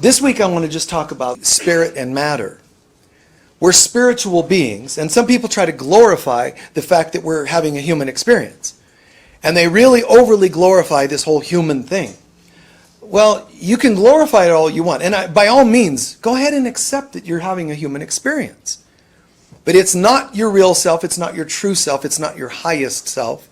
This week I want to just talk about spirit and matter. We're spiritual beings, and some people try to glorify the fact that we're having a human experience. And they really overly glorify this whole human thing. Well, you can glorify it all you want. And by all means, go ahead and accept that you're having a human experience. But it's not your real self. It's not your true self. It's not your highest self.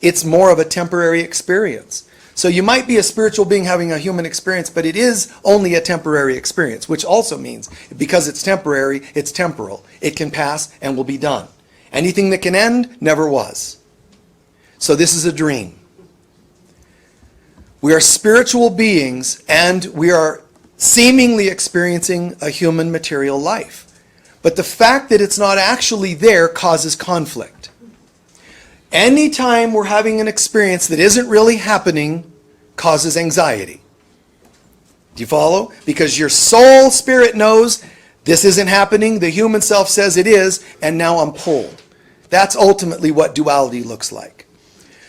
It's more of a temporary experience. So you might be a spiritual being having a human experience, but it is only a temporary experience, which also means because it's temporary, it's temporal. It can pass and will be done. Anything that can end never was. So this is a dream. We are spiritual beings and we are seemingly experiencing a human material life. But the fact that it's not actually there causes conflict. Anytime we're having an experience that isn't really happening causes anxiety. Do you follow? Because your soul spirit knows this isn't happening, the human self says it is, and now I'm pulled. That's ultimately what duality looks like.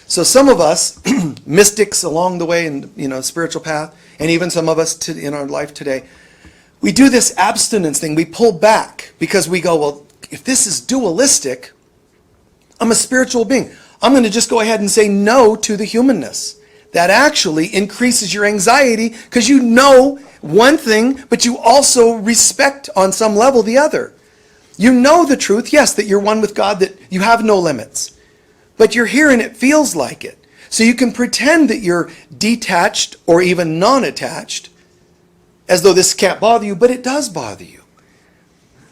So some of us, mystics along the way in spiritual path, and even some of us in our life today, we do this abstinence thing. We pull back because we go, well, if this is dualistic, I'm a spiritual being. I'm going to just go ahead and say no to the humanness. That actually increases your anxiety because you know one thing, but you also respect on some level the other. You know the truth, yes, that you're one with God, that you have no limits. But you're here and it feels like it. So you can pretend that you're detached or even non-attached as though this can't bother you, but it does bother you.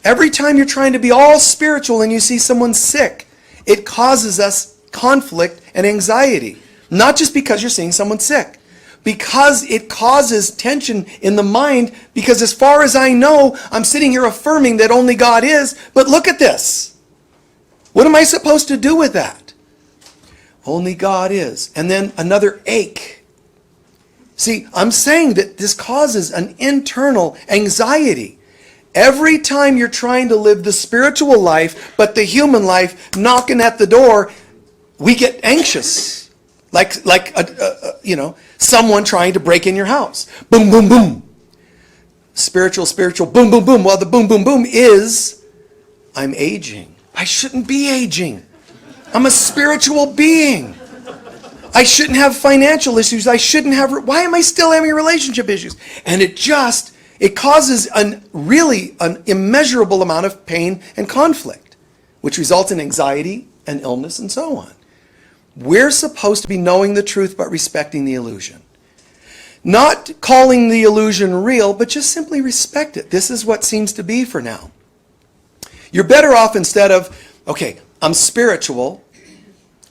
Every time you're trying to be all spiritual and you see someone sick, it causes us conflict and anxiety. Not just because you're seeing someone sick, because it causes tension in the mind, because as far as I know, I'm sitting here affirming that only God is, but look at this. What am I supposed to do with that? Only God is. And then another ache. See, I'm saying that this causes an internal anxiety. Every time you're trying to live the spiritual life, but the human life knocking at the door, we get anxious. Like someone trying to break in your house. Boom, boom, boom. Spiritual, boom, boom, boom. Well, the boom, boom, boom is, I'm aging. I shouldn't be aging. I'm a spiritual being. I shouldn't have financial issues. I shouldn't have, why am I still having relationship issues? And it causes an immeasurable amount of pain and conflict, which results in anxiety and illness and so on. We're supposed to be knowing the truth but respecting the illusion. Not calling the illusion real, but just simply respect it. This is what seems to be for now. You're better off instead of, okay, I'm spiritual.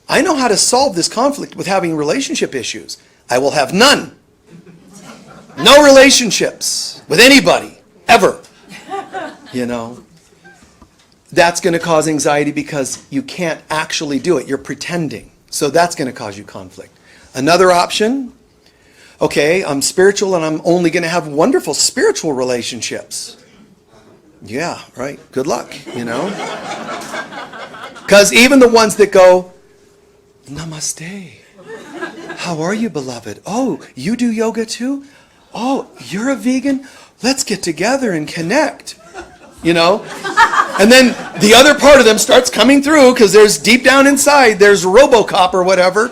I know how to solve this conflict with having relationship issues. I will have none. No relationships with anybody, ever. That's going to cause anxiety because you can't actually do it. You're pretending. So that's going to cause you conflict. Another option, okay, I'm spiritual and I'm only going to have wonderful spiritual relationships. Yeah, right. Good luck, Because even the ones that go, Namaste. How are you, beloved? Oh, you do yoga too? Oh, you're a vegan? Let's get together and connect. And then the other part of them starts coming through because there's deep down inside, there's RoboCop or whatever.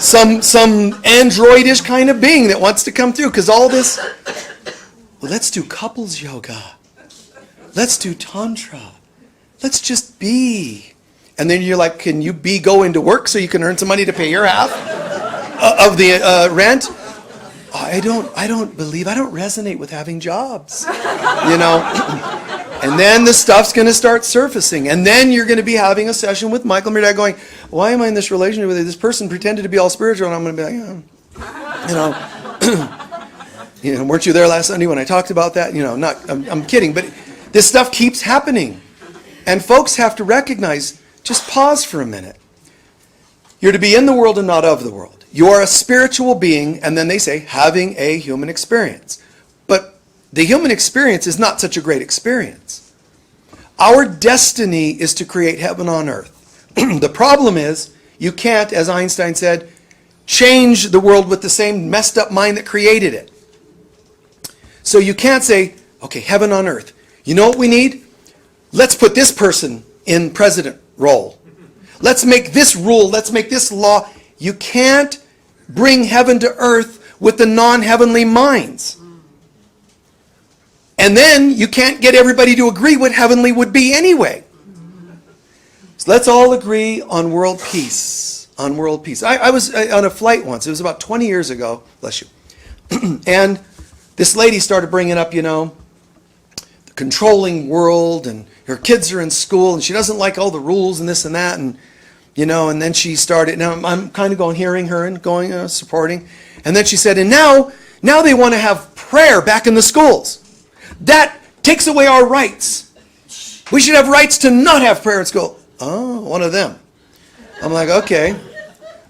some androidish kind of being that wants to come through because all this, well, let's do couples yoga. Let's do tantra. Let's just be. And then you're like, can you go into work so you can earn some money to pay your half of the rent? I don't resonate with having jobs, And then the stuff's going to start surfacing. And then you're going to be having a session with Michael Mirdad going, why am I in this relationship with this person pretended to be all spiritual? And I'm going to be like, weren't you there last Sunday when I talked about that? I'm kidding. But this stuff keeps happening. And folks have to recognize, just pause for a minute. You're to be in the world and not of the world. You are a spiritual being, and then they say, having a human experience. But the human experience is not such a great experience. Our destiny is to create heaven on earth. The problem is, you can't, as Einstein said, change the world with the same messed up mind that created it. So you can't say, okay, heaven on earth. You know what we need? Let's put this person in president role. Let's make this rule. Let's make this law. You can't bring heaven to earth with the non-heavenly minds. And then you can't get everybody to agree what heavenly would be anyway. So let's all agree on world peace. On world peace. I was on a flight once. It was about 20 years ago. Bless you. And this lady started bringing up, the controlling world, and her kids are in school, and she doesn't like all the rules and this and that, and and then she started. Now I'm kind of hearing her and going, supporting, and then she said, and now they want to have prayer back in the schools. That takes away our rights. We should have rights to not have prayer in school. Oh, one of them. I'm like, okay.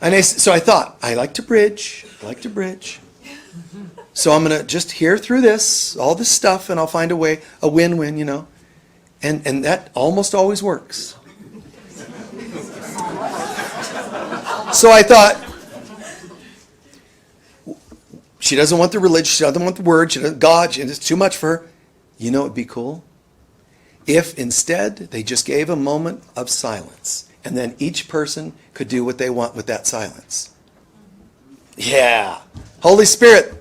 And so I thought, I like to bridge. So I'm going to just hear through all this stuff, and I'll find a way, a win-win, And that almost always works. So I thought, she doesn't want the religion, she doesn't want the word, she doesn't, God, it's too much for her. You know, it'd be cool if instead they just gave a moment of silence, and then each person could do what they want with that silence. Yeah. Holy Spirit,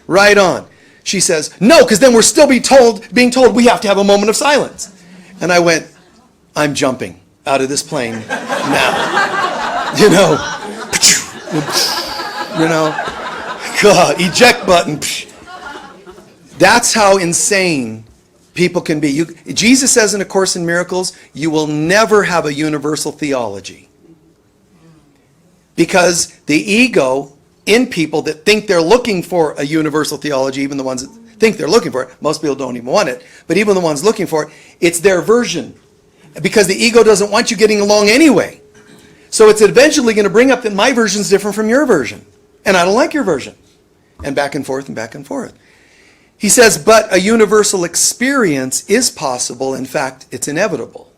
right on. She says, no, because then we're still being told we have to have a moment of silence. And I went, I'm jumping out of this plane now. God, eject button. That's how insane people can be. Jesus says in A Course in Miracles, you will never have a universal theology. Because the ego in people that think they're looking for a universal theology, even the ones that think they're looking for it, most people don't even want it, but even the ones looking for it, it's their version. Because the ego doesn't want you getting along anyway. So it's eventually going to bring up that my version's different from your version. And I don't like your version. And back and forth and back and forth. He says, but a universal experience is possible. In fact, it's inevitable.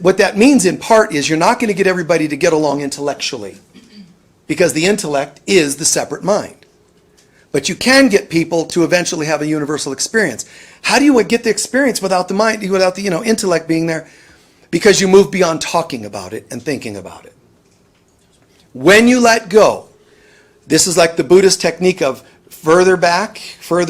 What that means in part is you're not going to get everybody to get along intellectually, because the intellect is the separate mind. But you can get people to eventually have a universal experience. How do you get the experience without the mind, without the intellect being there? Because you move beyond talking about it and thinking about it. When you let go, this is like the Buddhist technique of further back from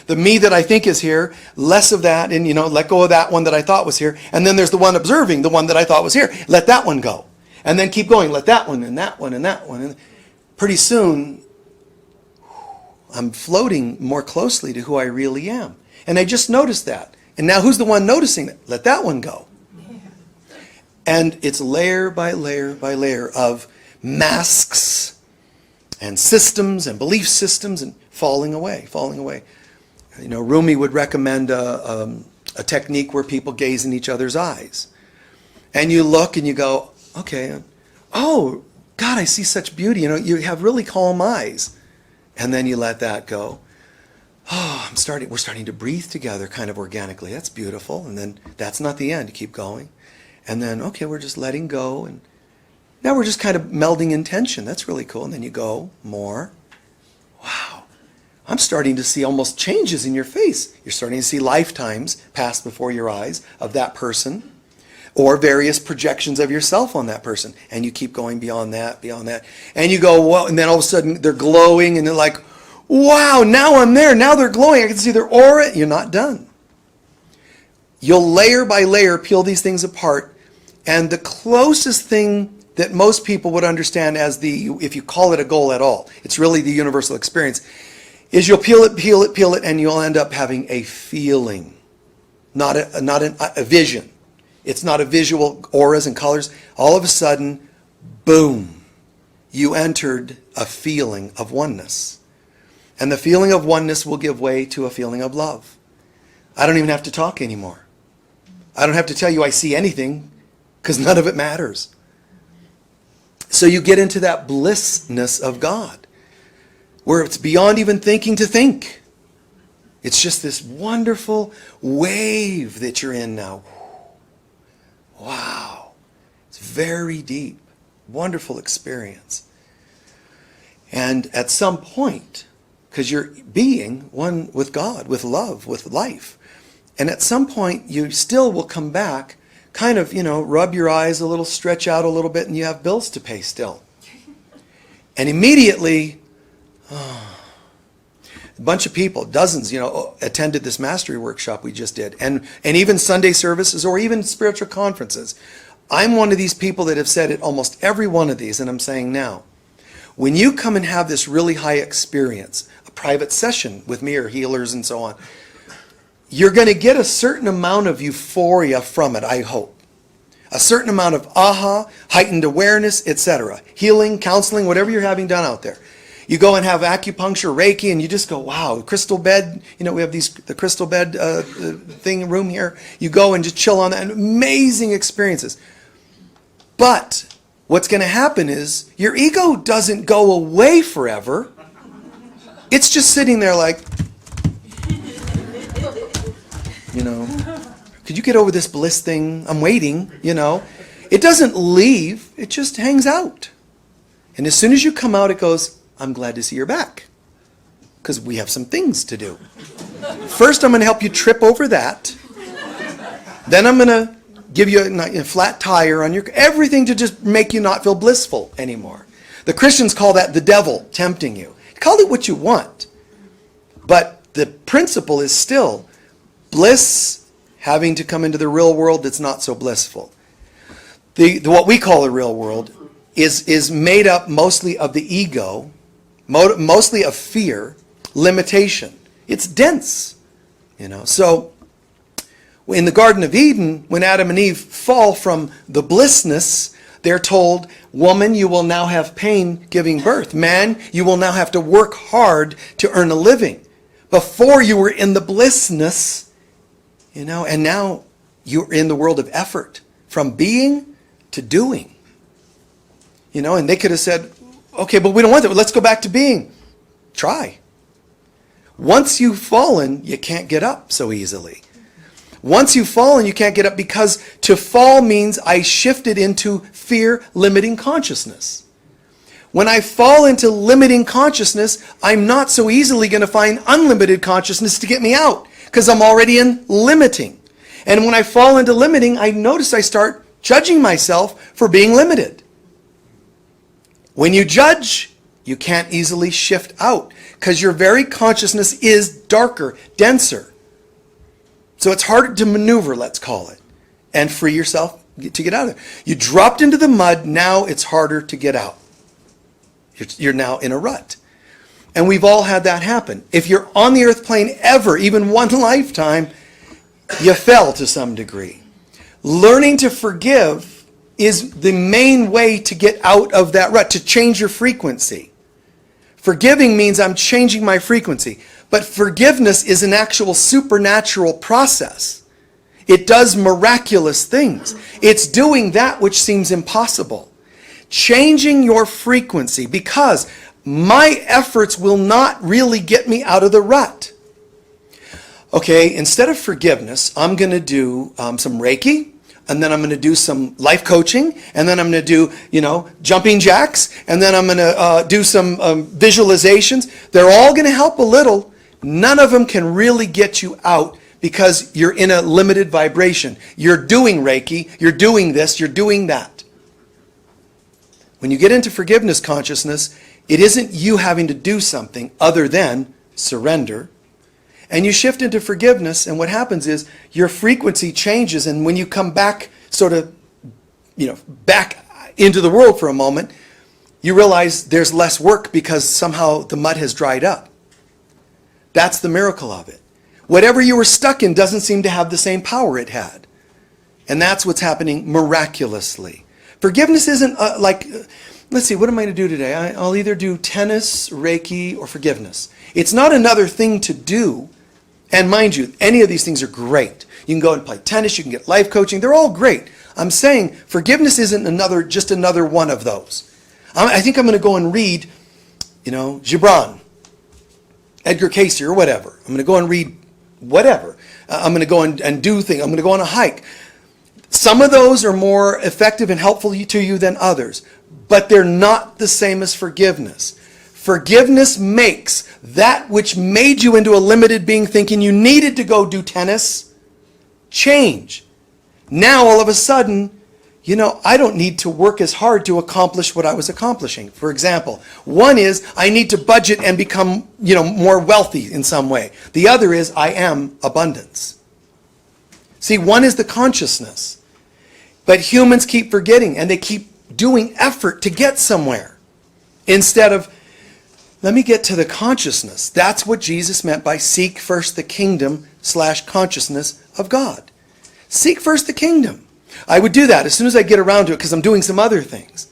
the me that I think is here, less of that, and let go of that one that I thought was here. And then there's the one observing the one that I thought was here. Let that one go. And then keep going. Let that one and that one and that one. And pretty soon, I'm floating more closely to who I really am. And I just noticed that. And now who's the one noticing it? Let that one go. And it's layer by layer by layer of masks and systems and belief systems and falling away. Rumi would recommend a technique where people gaze in each other's eyes. And you look and you go, okay, oh, God, I see such beauty. You have really calm eyes. And then you let that go. Oh, we're starting to breathe together kind of organically. That's beautiful. And then that's not the end. You keep going. And then, okay, we're just letting go. And now we're just kind of melding in tension. That's really cool. And then you go more. Wow. I'm starting to see almost changes in your face. You're starting to see lifetimes pass before your eyes of that person, or various projections of yourself on that person. And you keep going beyond that. And you go, well, and then all of a sudden they're glowing and they're like, wow, now I'm there. Now they're glowing. I can see their aura. You're not done. You'll layer by layer peel these things apart. And the closest thing that most people would understand as if you call it a goal at all, it's really the universal experience, is you'll peel it, and you'll end up having a feeling, not a vision. It's not a visual auras and colors. All of a sudden, boom, you entered a feeling of oneness. And the feeling of oneness will give way to a feeling of love. I don't even have to talk anymore. I don't have to tell you I see anything, because none of it matters. So you get into that blissness of God, where it's beyond even thinking to think. It's just this wonderful wave that you're in now. Wow. It's very deep. Wonderful experience. And at some point, because you're being one with God, with love, with life. And at some point, you still will come back, kind of, rub your eyes a little, stretch out a little bit, and you have bills to pay still. And immediately, a bunch of people, dozens, attended this mastery workshop we just did, and even Sunday services or even spiritual conferences. I'm one of these people that have said it almost every one of these, and I'm saying now, when you come and have this really high experience, a private session with me or healers and so on, you're going to get a certain amount of euphoria from it, I hope. A certain amount of aha, heightened awareness, etc. Healing, counseling, whatever you're having done out there. You go and have acupuncture, Reiki, and you just go, wow, crystal bed. We have the crystal bed room here. You go and just chill on that. And amazing experiences. But what's going to happen is your ego doesn't go away forever. It's just sitting there like, could you get over this bliss thing? I'm waiting, It doesn't leave. It just hangs out. And as soon as you come out, it goes, I'm glad to see you're back. Because we have some things to do. First, I'm going to help you trip over that. Then I'm going to give you a flat tire on everything to just make you not feel blissful anymore. The Christians call that the devil tempting you. Call it what you want. But the principle is still bliss having to come into the real world that's not so blissful. What we call the real world is made up mostly of the ego, mostly of fear, limitation. It's dense, So in the Garden of Eden, when Adam and Eve fall from the blissness, they're told, woman, you will now have pain giving birth. Man, you will now have to work hard to earn a living. Before you were in the blissness, and now you're in the world of effort, from being to doing. And they could have said, okay, but we don't want that. Let's go back to being. Try. Once you've fallen, you can't get up so easily. Once you've fallen, you can't get up because to fall means I shifted into fear-limiting consciousness. When I fall into limiting consciousness, I'm not so easily going to find unlimited consciousness to get me out because I'm already in limiting. And when I fall into limiting, I notice I start judging myself for being limited. When you judge, you can't easily shift out because your very consciousness is darker, denser. So it's harder to maneuver, let's call it, and free yourself to get out of there. You dropped into the mud, now it's harder to get out. You're now in a rut. And we've all had that happen. If you're on the earth plane ever, even one lifetime, you fell to some degree. Learning to forgive is the main way to get out of that rut, to change your frequency. Forgiving means I'm changing my frequency. But forgiveness is an actual supernatural process. It does miraculous things. It's doing that which seems impossible. Changing your frequency, because my efforts will not really get me out of the rut. Okay, instead of forgiveness, I'm going to do some Reiki, and then I'm going to do some life coaching, and then I'm going to do, jumping jacks, and then I'm going to do some visualizations. They're all going to help a little. None of them can really get you out because you're in a limited vibration. You're doing Reiki, you're doing this, you're doing that. When you get into forgiveness consciousness, it isn't you having to do something other than surrender. And you shift into forgiveness, and what happens is your frequency changes, and when you come back back into the world for a moment, you realize there's less work because somehow the mud has dried up. That's the miracle of it. Whatever you were stuck in doesn't seem to have the same power it had. And that's what's happening miraculously. Forgiveness isn't let's see, what am I going to do today? I'll either do tennis, Reiki, or forgiveness. It's not another thing to do. And mind you, any of these things are great. You can go and play tennis, you can get life coaching. They're all great. I'm saying forgiveness isn't just another one of those. I think I'm going to go and read, Gibran, Edgar Cayce, or whatever. I'm going to go and read whatever. I'm going to go and do things. I'm going to go on a hike. Some of those are more effective and helpful to you than others, but they're not the same as forgiveness. Forgiveness makes that which made you into a limited being thinking you needed to go do tennis change. Now all of a sudden, I don't need to work as hard to accomplish what I was accomplishing. For example, one is I need to budget and become, more wealthy in some way. The other is I am abundance. See, one is the consciousness. But humans keep forgetting and they keep doing effort to get somewhere. Instead of, let me get to the consciousness. That's what Jesus meant by seek first the kingdom / consciousness of God. Seek first the kingdom. I would do that as soon as I get around to it because I'm doing some other things.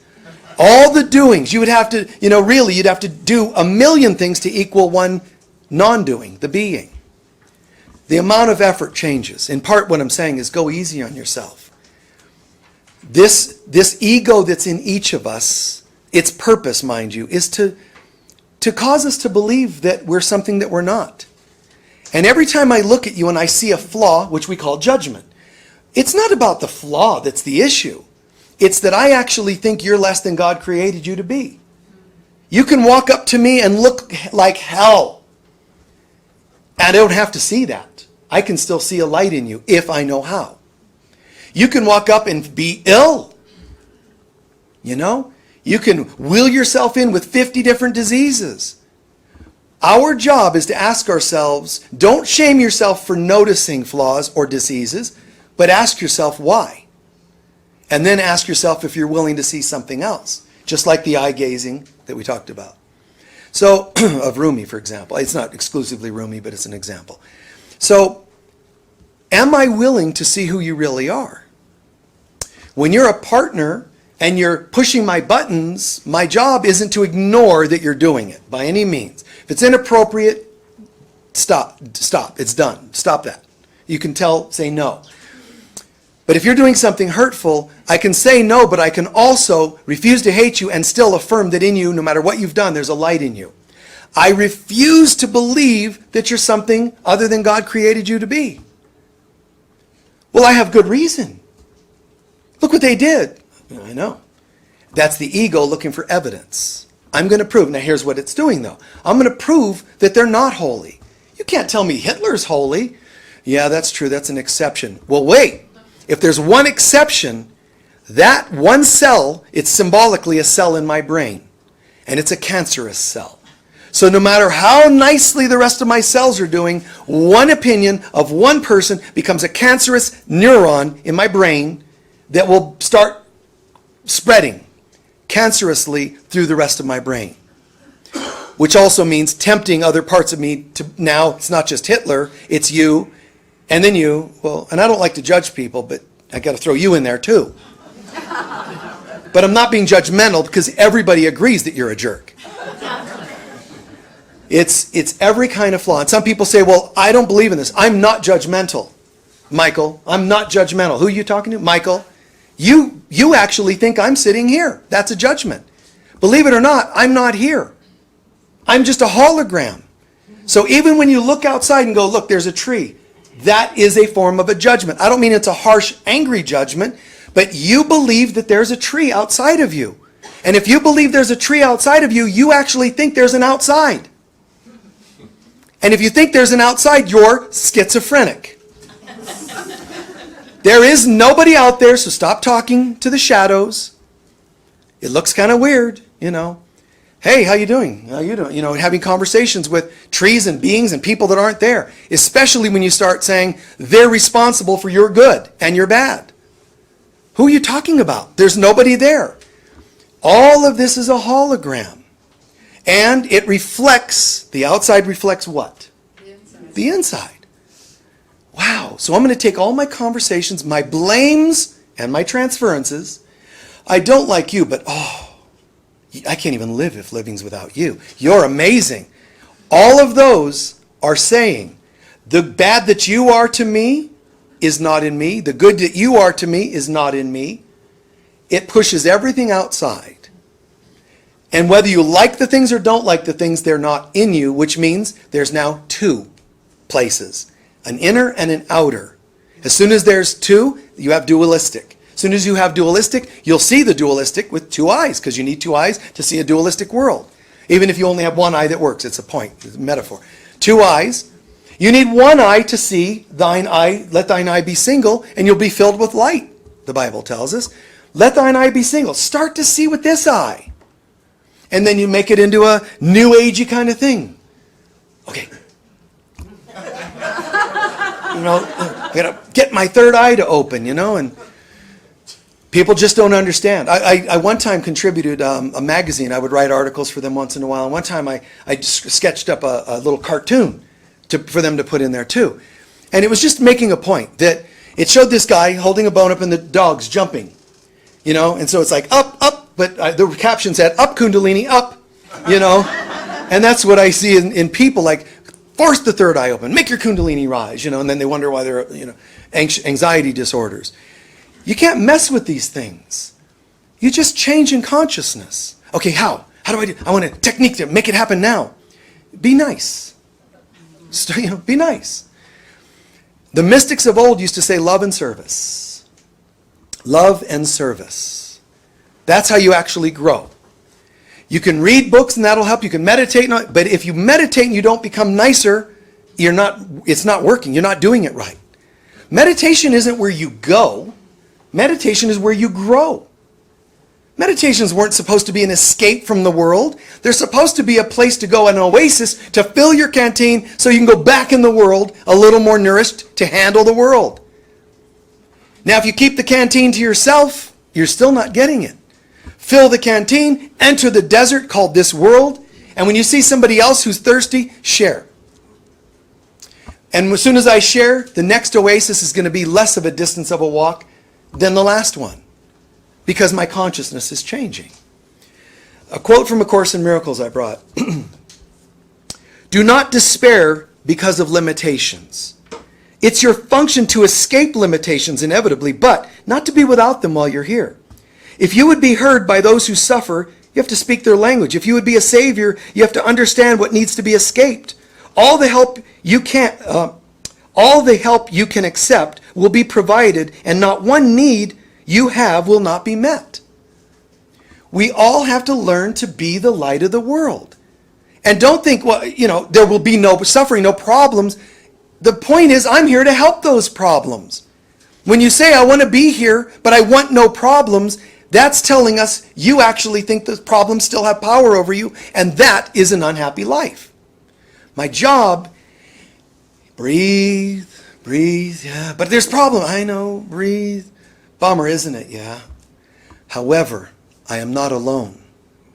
All the doings, you would have to, really, you'd have to do a million things to equal one non-doing, the being. The amount of effort changes. In part, what I'm saying is go easy on yourself. This ego that's in each of us, its purpose, mind you, is to cause us to believe that we're something that we're not. And every time I look at you and I see a flaw, which we call judgment, it's not about the flaw that's the issue. It's that I actually think you're less than God created you to be. You can walk up to me and look like hell. I don't have to see that. I can still see a light in you if I know how. You can walk up and be ill. You can wheel yourself in with 50 different diseases. Our job is to ask ourselves, don't shame yourself for noticing flaws or diseases, but ask yourself why. And then ask yourself if you're willing to see something else. Just like the eye gazing that we talked about. So, of Rumi, for example. It's not exclusively Rumi, but it's an example. So, am I willing to see who you really are? When you're a partner and you're pushing my buttons, my job isn't to ignore that you're doing it by any means. If it's inappropriate, stop. It's done. Stop that. You can say no. But if you're doing something hurtful, I can say no, but I can also refuse to hate you and still affirm that in you, no matter what you've done, there's a light in you. I refuse to believe that you're something other than God created you to be. Well, I have good reason. Look what they did. I know. That's the ego looking for evidence. I'm going to prove. Now here's what it's doing though. I'm going to prove that they're not holy. You can't tell me Hitler's holy. Yeah, that's true. That's an exception. Well, wait. If there's one exception, that one cell, it's symbolically a cell in my brain. And it's a cancerous cell. So no matter how nicely the rest of my cells are doing, one opinion of one person becomes a cancerous neuron in my brain that will start spreading cancerously through the rest of my brain. Which also means tempting other parts of me to, now it's not just Hitler, it's you, and then you. Well, and I don't like to judge people, but I got to throw you in there too. But I'm not being judgmental because everybody agrees that you're a jerk. It's every kind of flaw. And some people say, well, I don't believe in this. I'm not judgmental. Michael, I'm not judgmental. Who are you talking to? Michael, you actually think I'm sitting here. That's a judgment. Believe it or not, I'm not here. I'm just a hologram. So even when you look outside and go, look, there's a tree, that is a form of a judgment. I don't mean it's a harsh, angry judgment, but you believe that there's a tree outside of you. And if you believe there's a tree outside of you, you actually think there's an outside. And if you think there's an outside, you're schizophrenic. There is nobody out there, so stop talking to the shadows. It looks kind of weird, Hey, how you doing? How you doing? Having conversations with trees and beings and people that aren't there. Especially when you start saying they're responsible for your good and your bad. Who are you talking about? There's nobody there. All of this is a hologram. And it reflects, the outside reflects what? The inside. The inside. Wow. So I'm going to take all my conversations, my blames and my transferences. I don't like you, but I can't even live if living's without you. You're amazing. All of those are saying, the bad that you are to me is not in me. The good that you are to me is not in me. It pushes everything outside. And whether you like the things or don't like the things, they're not in you, which means there's now two places, an inner and an outer. As soon as there's two, you have dualistic. As soon as you have dualistic, you'll see the dualistic with two eyes, because you need two eyes to see a dualistic world. Even if you only have one eye that works, it's a point, it's a metaphor. Two eyes. You need one eye to see. Thine eye, let thine eye be single, and you'll be filled with light, the Bible tells us. Let thine eye be single. Start to see with this eye. And then you make it into a new agey kind of thing. Okay. I gotta get my third eye to open, and people just don't understand. I one time contributed a magazine. I would write articles for them once in a while. And one time I sketched up a little cartoon for them to put in there too. And it was just making a point that it showed this guy holding a bone up and the dog's jumping. And so it's like up, but the caption said, up Kundalini, up, And that's what I see in people, like, force the third eye open, make your Kundalini rise, and then they wonder why they're, anxiety disorders. You can't mess with these things. You just change in consciousness. Okay, how? How do I do? I want a technique to make it happen now. Be nice. Be nice. The mystics of old used to say love and service. Love and service. That's how you actually grow. You can read books and that'll help. You can meditate, but if you meditate and you don't become nicer, it's not working. You're not doing it right. Meditation isn't where you go. Meditation is where you grow. Meditations weren't supposed to be an escape from the world. They're supposed to be a place to go, an oasis to fill your canteen so you can go back in the world a little more nourished to handle the world. Now, if you keep the canteen to yourself, you're still not getting it. Fill the canteen, enter the desert called this world, and when you see somebody else who's thirsty, share. And as soon as I share, the next oasis is going to be less of a distance of a walk than the last one, because my consciousness is changing. A quote from A Course in Miracles I brought. Do not despair because of limitations. It's your function to escape limitations inevitably, but not to be without them while you're here. If you would be heard by those who suffer, you have to speak their language. If you would be a savior, you have to understand what needs to be escaped. All the help you can accept will be provided, and not one need you have will not be met. We all have to learn to be the light of the world. And don't think, there will be no suffering, no problems. The point is, I'm here to help those problems. When you say, I want to be here, but I want no problems, that's telling us you actually think the problems still have power over you, and that is an unhappy life. My job, breathe, yeah. But there's problem, I know, breathe. Bummer, isn't it? Yeah. However, I am not alone.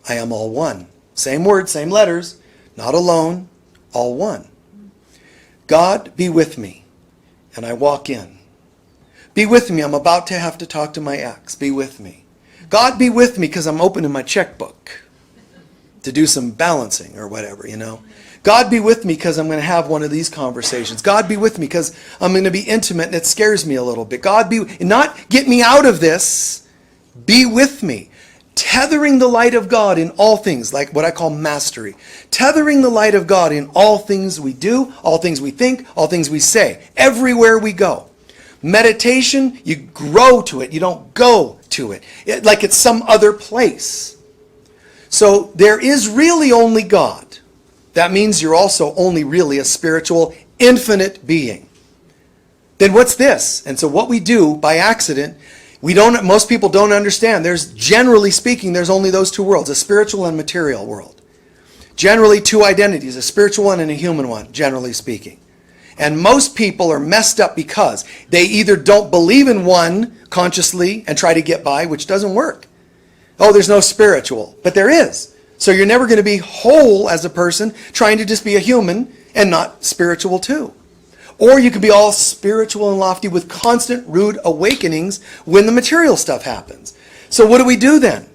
I am all one. Same words, same letters. Not alone, all one. God, be with me. And I walk in. Be with me. I'm about to have to talk to my ex. Be with me. God, be with me because I'm opening my checkbook to do some balancing or whatever, God, be with me because I'm going to have one of these conversations. God, be with me because I'm going to be intimate and it scares me a little bit. God, not get me out of this. Be with me. Tethering the light of God in all things, like what I call mastery. Tethering the light of God in all things we do, all things we think, all things we say, everywhere we go. Meditation, you grow to it. You don't go to it like it's some other place. So there is really only God. That means you're also only really a spiritual, infinite being. Then what's this? And so what we do by accident, most people don't understand. Generally speaking, there's only those two worlds, a spiritual and material world. Generally two identities, a spiritual one and a human one, generally speaking. And most people are messed up because they either don't believe in one consciously and try to get by, which doesn't work. Oh, there's no spiritual, but there is. So you're never going to be whole as a person trying to just be a human and not spiritual too. Or you can be all spiritual and lofty with constant rude awakenings when the material stuff happens. So what do we do then?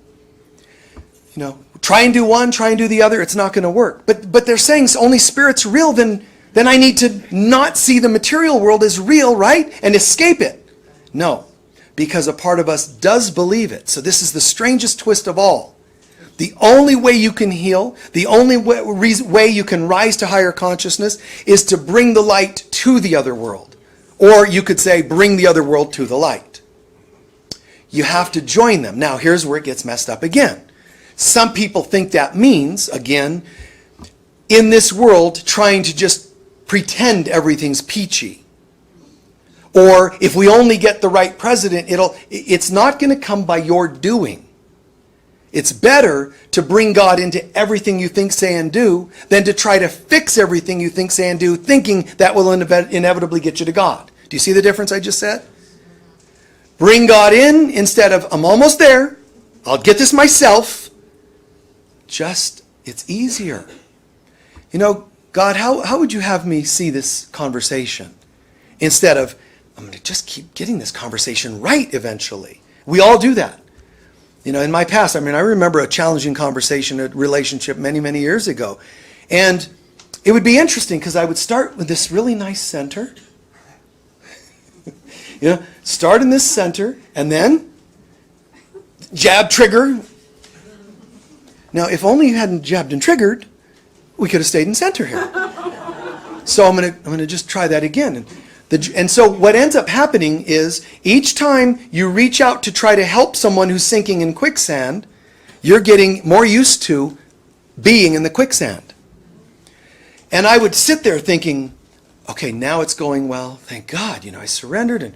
Try and do one, try and do the other. It's not going to work. But they're saying only spirit's real, then I need to not see the material world as real, right? And escape it. No, because a part of us does believe it. So this is the strangest twist of all. The only way you can heal, the only way you can rise to higher consciousness is to bring the light to the other world. Or you could say, bring the other world to the light. You have to join them. Now, here's where it gets messed up again. Some people think that means, again, in this world, trying to just pretend everything's peachy. Or if we only get the right president, it's not going to come by your doing. It's better to bring God into everything you think, say, and do than to try to fix everything you think, say, and do, thinking that will inevitably get you to God. Do you see the difference I just said? Bring God in instead of, I'm almost there, I'll get this myself. It's easier. You know, God, how would you have me see this conversation? Instead of, I'm going to just keep getting this conversation right eventually. We all do that. You know, in my past, I remember a challenging conversation, a relationship many, many years ago. And it would be interesting because I would start with this really nice center. You know, start in this center and then jab, trigger. Now, if only you hadn't jabbed and triggered, we could have stayed in center here. So I'm going to just try that again. And so what ends up happening is each time you reach out to try to help someone who's sinking in quicksand, you're getting more used to being in the quicksand. And I would sit there thinking, okay, now it's going well. Thank God, I surrendered and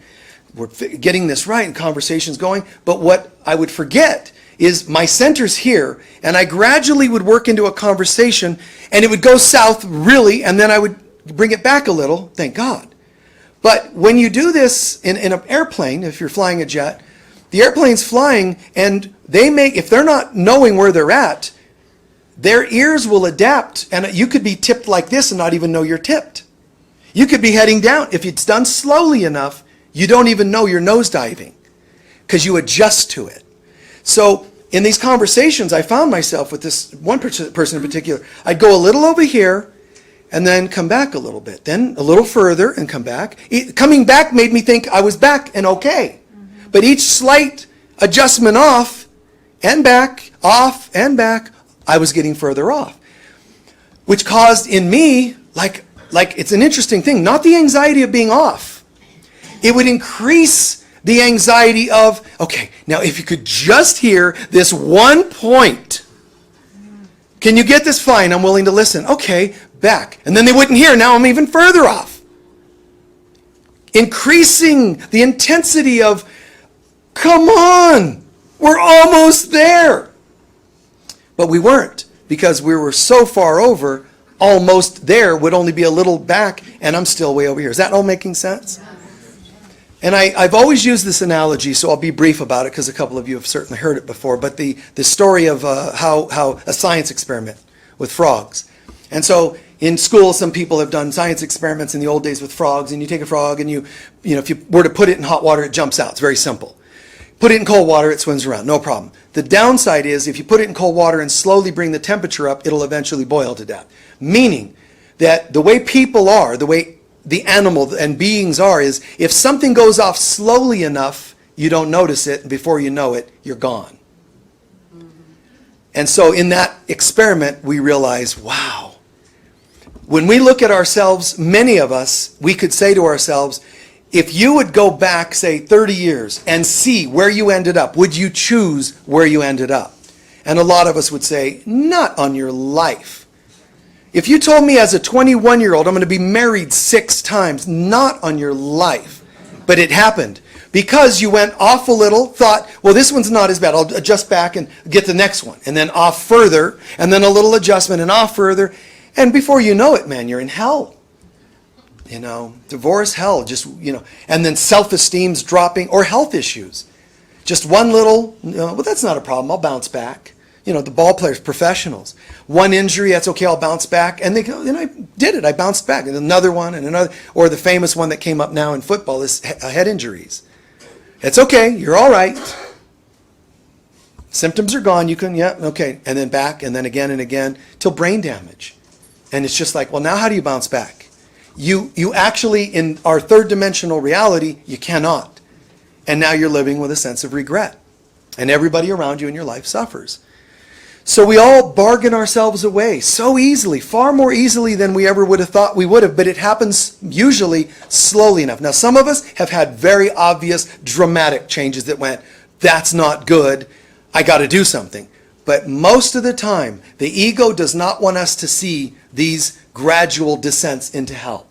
we're getting this right and conversation's going. But what I would forget is my center's here, and I gradually would work into a conversation and it would go south really, and then I would bring it back a little, thank God. But when you do this in an airplane, if you're flying a jet, the airplane's flying and if they're not knowing where they're at, their ears will adapt, and you could be tipped like this and not even know you're tipped. You could be heading down. If it's done slowly enough, you don't even know you're nosediving because you adjust to it. So in these conversations, I found myself with this one person in particular. I'd go a little over here and then come back a little bit, then a little further and come back. Coming back made me think I was back and okay. But each slight adjustment off and back, off and back, I was getting further off. Which caused in me, like it's an interesting thing, not the anxiety of being off. It would increase the anxiety of, okay, now if you could just hear this one point. Can you get this? Fine, I'm willing to listen. Okay, back. And then they wouldn't hear. Now I'm even further off. Increasing the intensity of, come on, we're almost there. But we weren't, because we were so far over, almost there would only be a little back, and I'm still way over here. Is that all making sense? And I've always used this analogy, so I'll be brief about it because a couple of you have certainly heard it before, but the story of how a science experiment with frogs. And so in school, some people have done science experiments in the old days with frogs, and you take a frog and if you were to put it in hot water, it jumps out. It's very simple. Put it in cold water, it swims around, no problem. The downside is if you put it in cold water and slowly bring the temperature up, it'll eventually boil to death. Meaning that the way people are, the way the animal and beings are, is if something goes off slowly enough, you don't notice it, and before you know it, you're gone. And so in that experiment, we realize, wow. When we look at ourselves, many of us, we could say to ourselves, if you would go back, say, 30 years and see where you ended up, would you choose where you ended up? And a lot of us would say, not on your life. If you told me as a 21-year-old, I'm going to be married 6 times, not on your life. But it happened. Because you went off a little, thought, well, this one's not as bad. I'll adjust back and get the next one. And then off further, and then a little adjustment and off further. And before you know it, man, you're in hell. Divorce, hell, and then self-esteem's dropping, or health issues. Just one little, well, that's not a problem, I'll bounce back. The ball players, professionals. One injury, that's okay, I'll bounce back. And I did it, I bounced back. And another one, and another. Or the famous one that came up now in football is head injuries. It's okay, you're all right. Symptoms are gone, you can, okay. And then back, and then again and again, till brain damage. And it's just like, well, now how do you bounce back? You actually, in our third dimensional reality, you cannot. And now you're living with a sense of regret. And everybody around you in your life suffers. So we all bargain ourselves away so easily, far more easily than we ever would have thought we would have, but it happens usually slowly enough. Now, some of us have had very obvious, dramatic changes that went, that's not good, I got to do something. But most of the time, the ego does not want us to see these gradual descents into hell.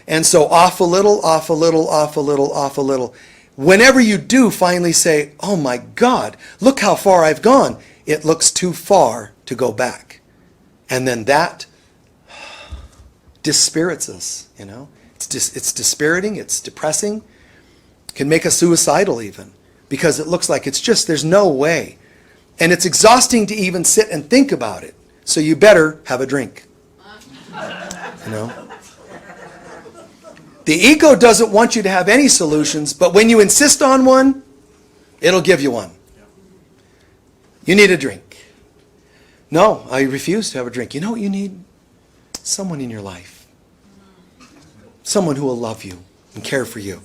And so off a little, off a little, off a little, off a little. Whenever you do finally say, oh my God, look how far I've gone, it looks too far to go back. And then that dispirits us, you know. It's dispiriting, it's depressing, can make us suicidal even, because it looks like it's just, there's no way. And it's exhausting to even sit and think about it. So you better have a drink. You know? The ego doesn't want you to have any solutions, but when you insist on one, it'll give you one. You need a drink. No, I refuse to have a drink. You know what you need? Someone in your life. Someone who will love you and care for you.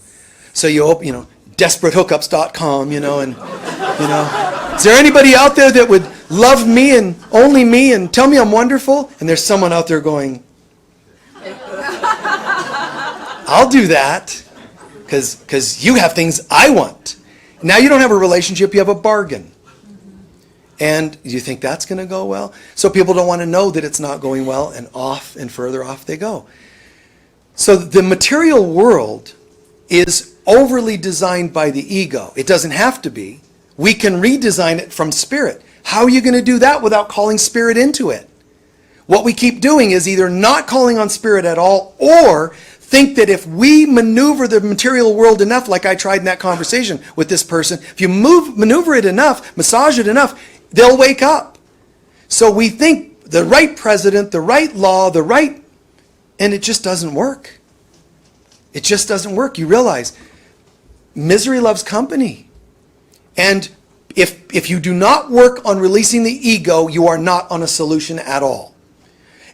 So you open, desperatehookups.com, and, is there anybody out there that would love me and only me and tell me I'm wonderful? And there's someone out there going, I'll do that because you have things I want. Now you don't have a relationship, you have a bargain. And you think that's going to go well? So people don't want to know that it's not going well, and off and further off they go. So the material world is overly designed by the ego. It doesn't have to be. We can redesign it from spirit. How are you going to do that without calling spirit into it? What we keep doing is either not calling on spirit at all, or think that if we maneuver the material world enough, like I tried in that conversation with this person, if you maneuver it enough, massage it enough, they'll wake up. So we think the right president, the right law, and it just doesn't work. It just doesn't work. You realize misery loves company. And if you do not work on releasing the ego, you are not on a solution at all.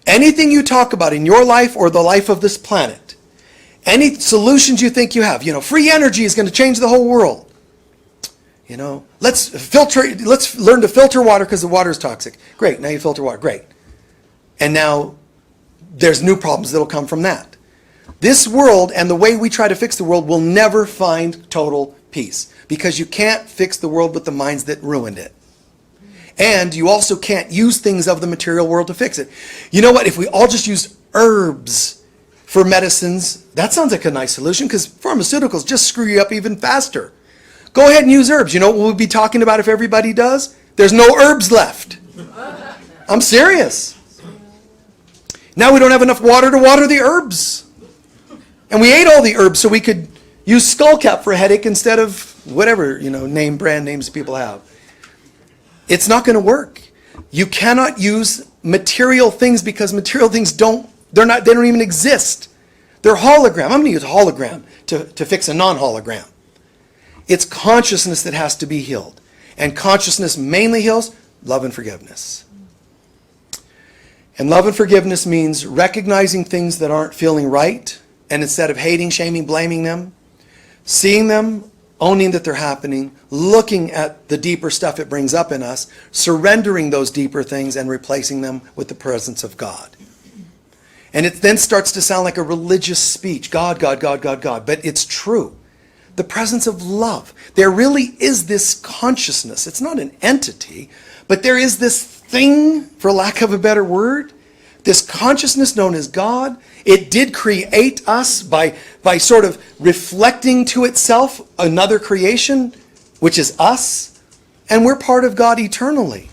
Anything you talk about in your life or the life of this planet, any solutions you think you have, free energy is going to change the whole world. Let's learn to filter water because the water is toxic. Great, now you filter water, great. And now there's new problems that'll come from that. This world and the way we try to fix the world will never find total peace, because you can't fix the world with the minds that ruined it. And you also can't use things of the material world to fix it. You know what? If we all just use herbs for medicines, that sounds like a nice solution, because pharmaceuticals just screw you up even faster. Go ahead and use herbs. You know what we'll be talking about if everybody does? There's no herbs left. I'm serious. Now we don't have enough water to water the herbs. And we ate all the herbs so we could use skullcap for a headache instead of whatever, brand names people have. It's not going to work. You cannot use material things because material things they don't even exist. They're hologram. I'm going to use a hologram to fix a non-hologram. It's consciousness that has to be healed. And consciousness mainly heals love and forgiveness. And love and forgiveness means recognizing things that aren't feeling right, and instead of hating, shaming, blaming them, seeing them, owning that they're happening, looking at the deeper stuff it brings up in us, surrendering those deeper things and replacing them with the presence of God. And it then starts to sound like a religious speech. God, God, God, God, God. But it's true. The presence of love. There really is this consciousness. It's not an entity, but there is this thing, for lack of a better word, this consciousness known as God. It did create us by sort of reflecting to itself another creation, which is us, and we're part of God eternally.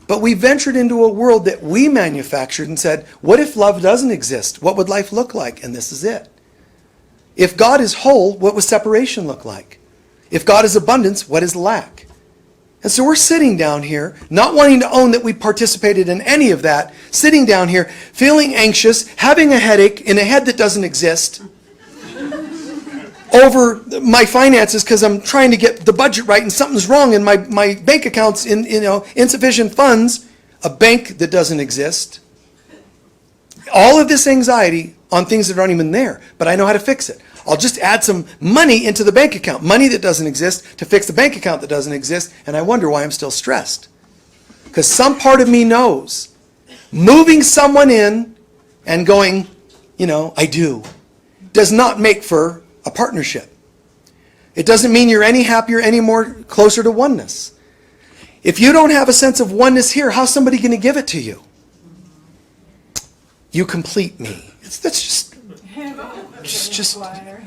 But we ventured into a world that we manufactured and said, what if love doesn't exist? What would life look like? And this is it. If God is whole, what would separation look like? If God is abundance, what is lack? And so we're sitting down here, not wanting to own that we participated in any of that, sitting down here, feeling anxious, having a headache in a head that doesn't exist, over my finances because I'm trying to get the budget right and something's wrong and my bank account's in insufficient funds, a bank that doesn't exist. All of this anxiety on things that aren't even there, but I know how to fix it. I'll just add some money into the bank account, money that doesn't exist, to fix the bank account that doesn't exist, and I wonder why I'm still stressed. Because some part of me knows moving someone in and going, I do, does not make for a partnership. It doesn't mean you're any happier, any more closer to oneness. If you don't have a sense of oneness here, how's somebody going to give it to you? You complete me. That's just,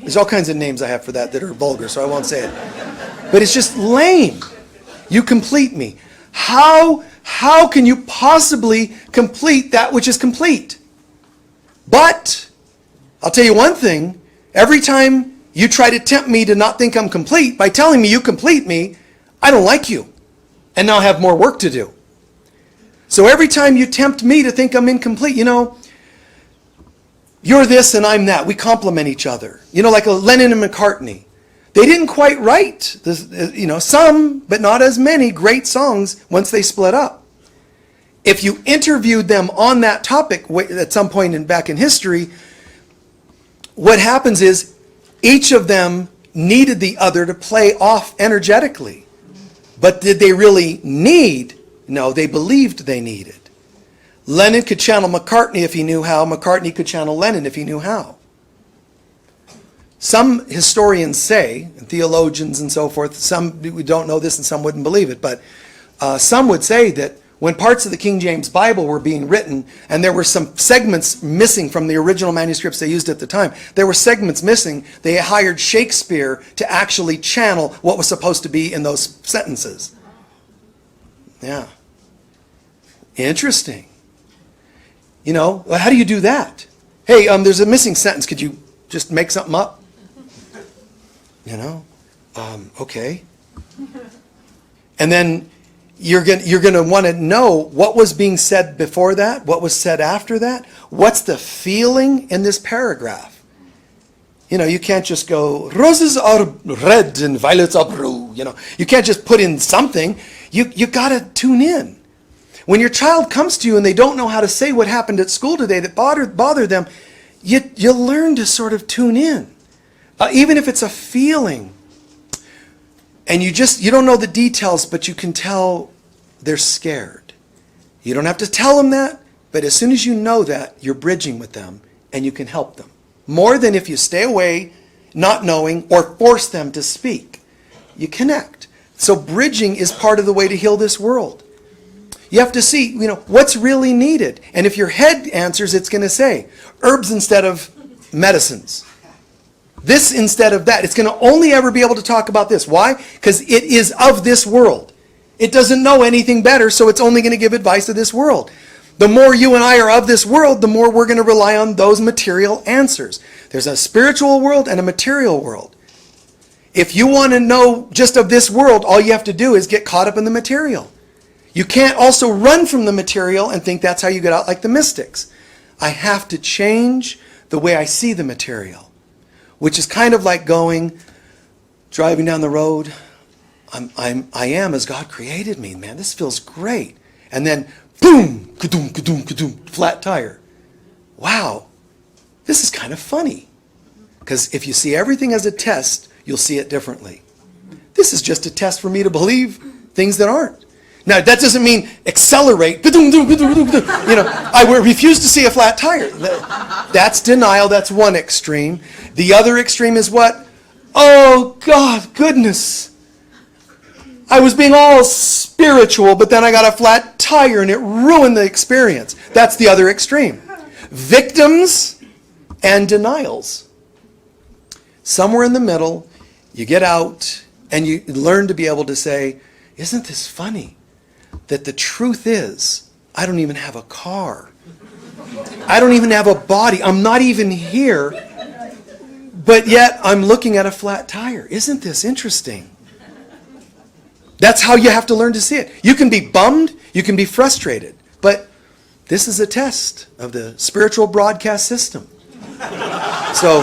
there's all kinds of names I have for that are vulgar, so I won't say it. But it's just lame. You complete me. How can you possibly complete that which is complete? But I'll tell you one thing. Every time you try to tempt me to not think I'm complete by telling me you complete me, I don't like you. And now I have more work to do. So every time you tempt me to think I'm incomplete, you're this and I'm that. We complement each other. Like a Lennon and McCartney. They didn't quite write, some, but not as many great songs once they split up. If you interviewed them on that topic at some point back in history, what happens is each of them needed the other to play off energetically. But did they really need? No, they believed they needed. Lennon could channel McCartney if he knew how. McCartney could channel Lennon if he knew how. Some historians say, and theologians and so forth, some we don't know this and some wouldn't believe it, but some would say that when parts of the King James Bible were being written and there were some segments missing from the original manuscripts they used at the time, there were segments missing, they hired Shakespeare to actually channel what was supposed to be in those sentences. Yeah. Interesting. How do you do that? Hey, there's a missing sentence. Could you just make something up? Okay. And then you're going to want to know what was being said before that, what was said after that, what's the feeling in this paragraph. You can't just go, roses are red and violets are blue. You can't just put in something. You got to tune in. When your child comes to you and they don't know how to say what happened at school today that bothered them, you learn to sort of tune in. Even if it's a feeling. And you don't know the details, but you can tell they're scared. You don't have to tell them that, but as soon as you know that, you're bridging with them and you can help them. More than if you stay away, not knowing, or force them to speak. You connect. So bridging is part of the way to heal this world. You have to see, what's really needed. And if your head answers, it's going to say, herbs instead of medicines. This instead of that. It's going to only ever be able to talk about this. Why? Because it is of this world. It doesn't know anything better, so it's only going to give advice to this world. The more you and I are of this world, the more we're going to rely on those material answers. There's a spiritual world and a material world. If you want to know just of this world, all you have to do is get caught up in the material. You can't also run from the material and think that's how you get out like the mystics. I have to change the way I see the material. Which is kind of like driving down the road. I am as God created me, man. This feels great. And then, boom, kadoom, kadoom, kadoom, flat tire. Wow, this is kind of funny. Because if you see everything as a test, you'll see it differently. This is just a test for me to believe things that aren't. Now, that doesn't mean accelerate. I refuse to see a flat tire. That's denial. That's one extreme. The other extreme is what? Oh, God, goodness. I was being all spiritual, but then I got a flat tire and it ruined the experience. That's the other extreme. Victims and denials. Somewhere in the middle, you get out and you learn to be able to say, isn't this funny? That the truth is, I don't even have a car. I don't even have a body. I'm not even here. But yet, I'm looking at a flat tire. Isn't this interesting? That's how you have to learn to see it. You can be bummed. You can be frustrated. But this is a test of the spiritual broadcast system. So,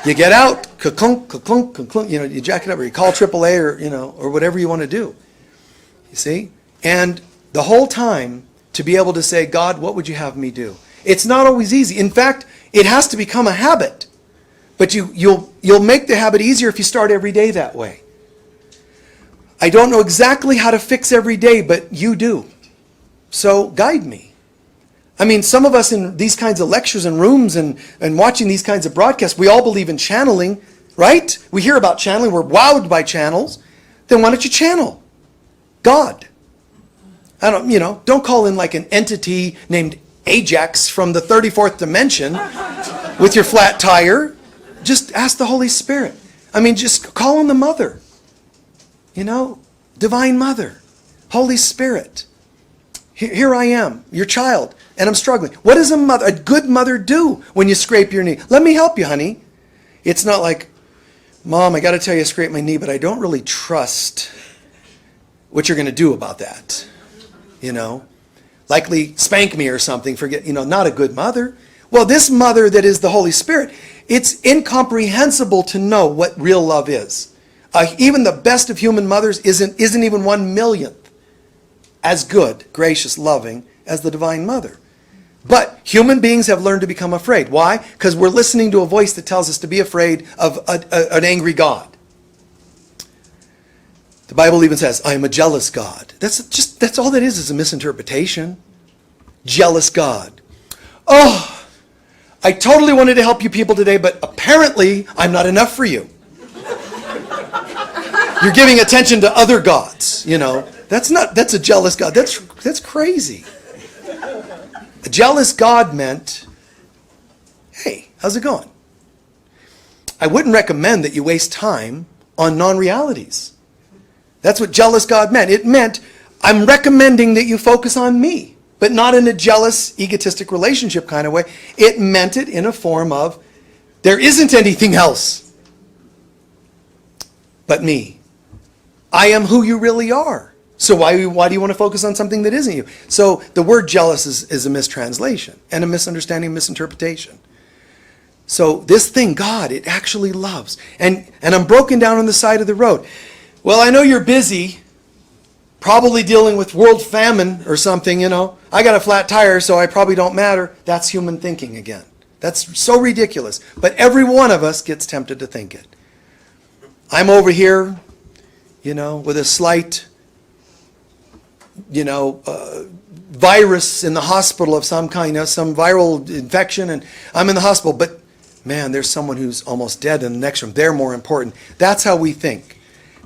you get out, ka-clunk, ka-clunk, ka-clunk, you jack it up, or you call AAA, or whatever you want to do. You see? And the whole time, to be able to say, God, what would you have me do? It's not always easy. In fact, it has to become a habit. But you'll make the habit easier if you start every day that way. I don't know exactly how to fix every day, but you do. So guide me. I mean, some of us in these kinds of lectures and rooms and watching these kinds of broadcasts, we all believe in channeling, right? We hear about channeling. We're wowed by channels. Then why don't you channel God? don't call in like an entity named Ajax from the 34th dimension with your flat tire. Just ask the Holy Spirit. Just call on the Mother. Divine Mother, Holy Spirit. Here I am, your child, and I'm struggling. What does a good mother do when you scrape your knee? Let me help you, honey. It's not like, Mom, I got to tell you I scraped my knee, but I don't really trust what you're going to do about that. Likely spank me or something. Not a good mother. Well, this mother that is the Holy Spirit, it's incomprehensible to know what real love is. Even the best of human mothers isn't even 1/1,000,000th as good, gracious, loving as the Divine Mother. But human beings have learned to become afraid. Why? Because we're listening to a voice that tells us to be afraid of an angry God. The Bible even says, I am a jealous God. That's all that is a misinterpretation. Jealous God. Oh, I totally wanted to help you people today, but apparently I'm not enough for you. You're giving attention to other gods, That's a jealous God. That's crazy. A jealous God meant, hey, how's it going? I wouldn't recommend that you waste time on non-realities. That's what jealous God meant. It meant, I'm recommending that you focus on me, but not in a jealous, egotistic relationship kind of way. It meant it in a form of, there isn't anything else but me. I am who you really are. So why do you want to focus on something that isn't you? So the word jealous is a mistranslation and a misunderstanding, misinterpretation. So this thing, God, it actually loves. And I'm broken down on the side of the road. Well, I know you're busy, probably dealing with world famine or something, I got a flat tire, so I probably don't matter. That's human thinking again. That's so ridiculous. But every one of us gets tempted to think it. I'm over here, with a slight, virus in the hospital of some kind, some viral infection, and I'm in the hospital. But, man, there's someone who's almost dead in the next room. They're more important. That's how we think.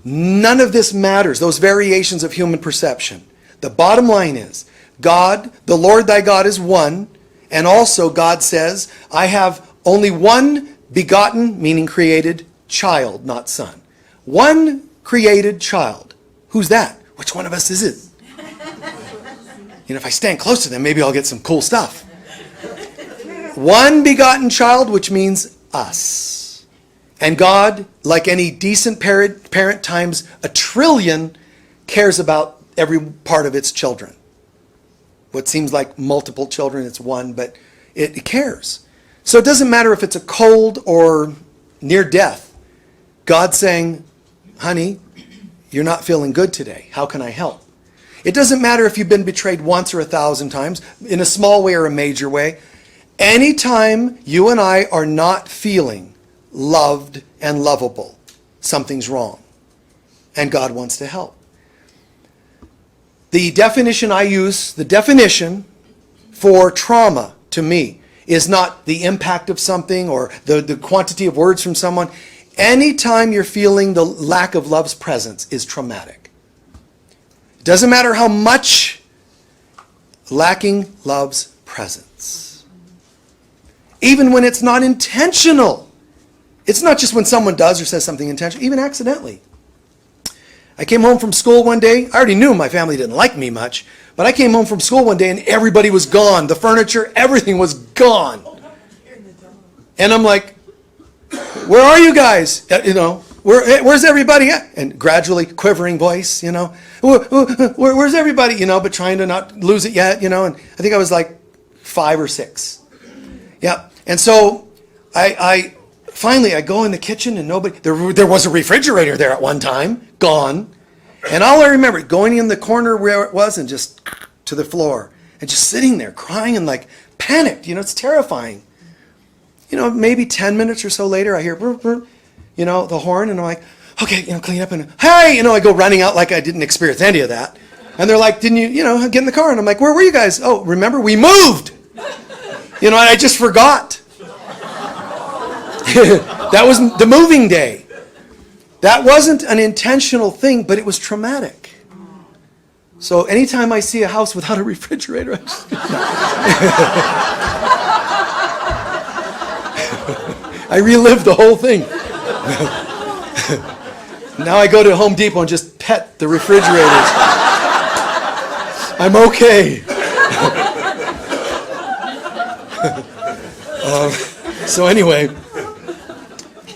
None of this matters, those variations of human perception. The bottom line is, God, the Lord thy God is one, and also God says, I have only one begotten, meaning created, child, not son. One created child. Who's that? Which one of us is it? If I stand close to them, maybe I'll get some cool stuff. One begotten child, which means us. And God, like any decent parent times 1,000,000,000,000, cares about every part of its children. What seems like multiple children, it's one, but it cares. So it doesn't matter if it's a cold or near death. God's saying, honey, you're not feeling good today. How can I help? It doesn't matter if you've been betrayed once or 1,000 times, in a small way or a major way. Anytime you and I are not feeling loved and lovable, something's wrong. And God wants to help. The definition I use, the definition for trauma to me, is not the impact of something or the quantity of words from someone. Anytime you're feeling the lack of love's presence is traumatic. It doesn't matter how much, lacking love's presence. Even when it's not intentional. It's not just when someone does or says something intentional, even accidentally. I came home from school one day. I already knew my family didn't like me much, but I came home from school one day and everybody was gone. The furniture, everything was gone. And I'm like, where are you guys? Where's everybody at? And gradually, quivering voice, where's everybody? But trying to not lose it yet, and I think I was like 5 or 6. Yeah. And so I finally go in the kitchen and nobody, there was a refrigerator there at one time, gone. And all I remember, going in the corner where it was and just to the floor and just sitting there crying and like panicked, it's terrifying. Maybe 10 minutes or so later, I hear, the horn, and I'm like, okay, clean up, and hey, I go running out like I didn't experience any of that. And they're like, didn't you, get in the car? And I'm like, where were you guys? Oh, remember, we moved. And I just forgot. That was the moving day. That wasn't an intentional thing, but it was traumatic. So anytime I see a house without a refrigerator, I relive the whole thing. Now I go to Home Depot and just pet the refrigerators. I'm okay. So anyway,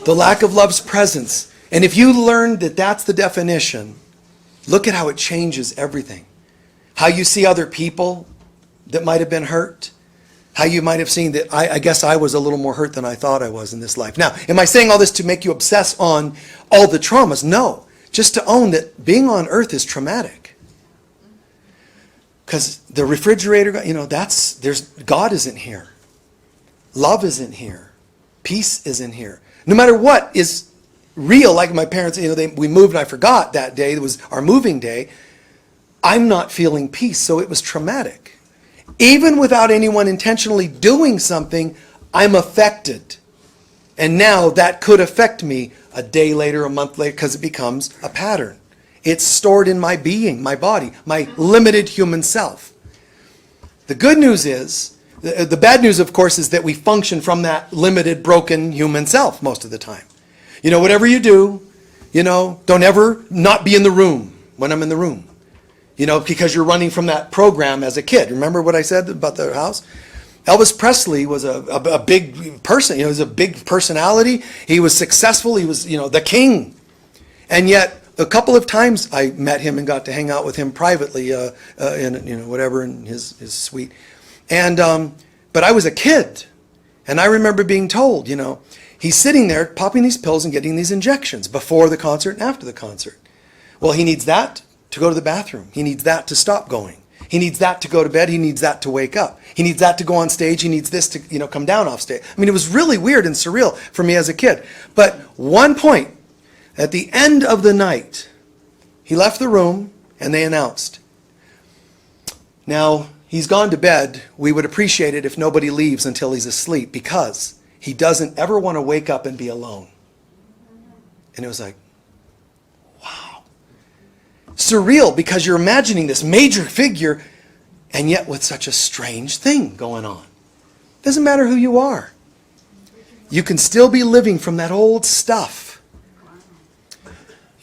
the lack of love's presence. And if you learn that that's the definition, look at how it changes everything. How you see other people that might have been hurt. How you might have seen that I guess I was a little more hurt than I thought I was in this life. Now, am I saying all this to make you obsess on all the traumas? No. Just to own that being on earth is traumatic. Because the refrigerator, God isn't here. Love isn't here. Peace isn't here. No matter what is real, like my parents, we moved and I forgot that day. It was our moving day. I'm not feeling peace, so it was traumatic. Even without anyone intentionally doing something, I'm affected. And now that could affect me a day later, a month later, because it becomes a pattern. It's stored in my being, my body, my limited human self. The good news is, the bad news, of course, is that we function from that limited, broken human self most of the time. Whatever you do, don't ever not be in the room when I'm in the room. Because you're running from that program as a kid. Remember what I said about the house? Elvis Presley was a big person. He was a big personality. He was successful. He was, the king. And yet, a couple of times I met him and got to hang out with him privately in his suite. And but I was a kid, and I remember being told, he's sitting there popping these pills and getting these injections before the concert and after the concert. Well, he needs that to go to the bathroom. He needs that to stop going. He needs that to go to bed. He needs that to wake up. He needs that to go on stage. He needs this to, come down off stage. I mean, it was really weird and surreal for me as a kid. But one point, at the end of the night, he left the room and they announced, now, he's gone to bed. We would appreciate it if nobody leaves until he's asleep, because he doesn't ever want to wake up and be alone. And it was like, wow. Surreal, because you're imagining this major figure, and yet with such a strange thing going on. Doesn't matter who you are. You can still be living from that old stuff.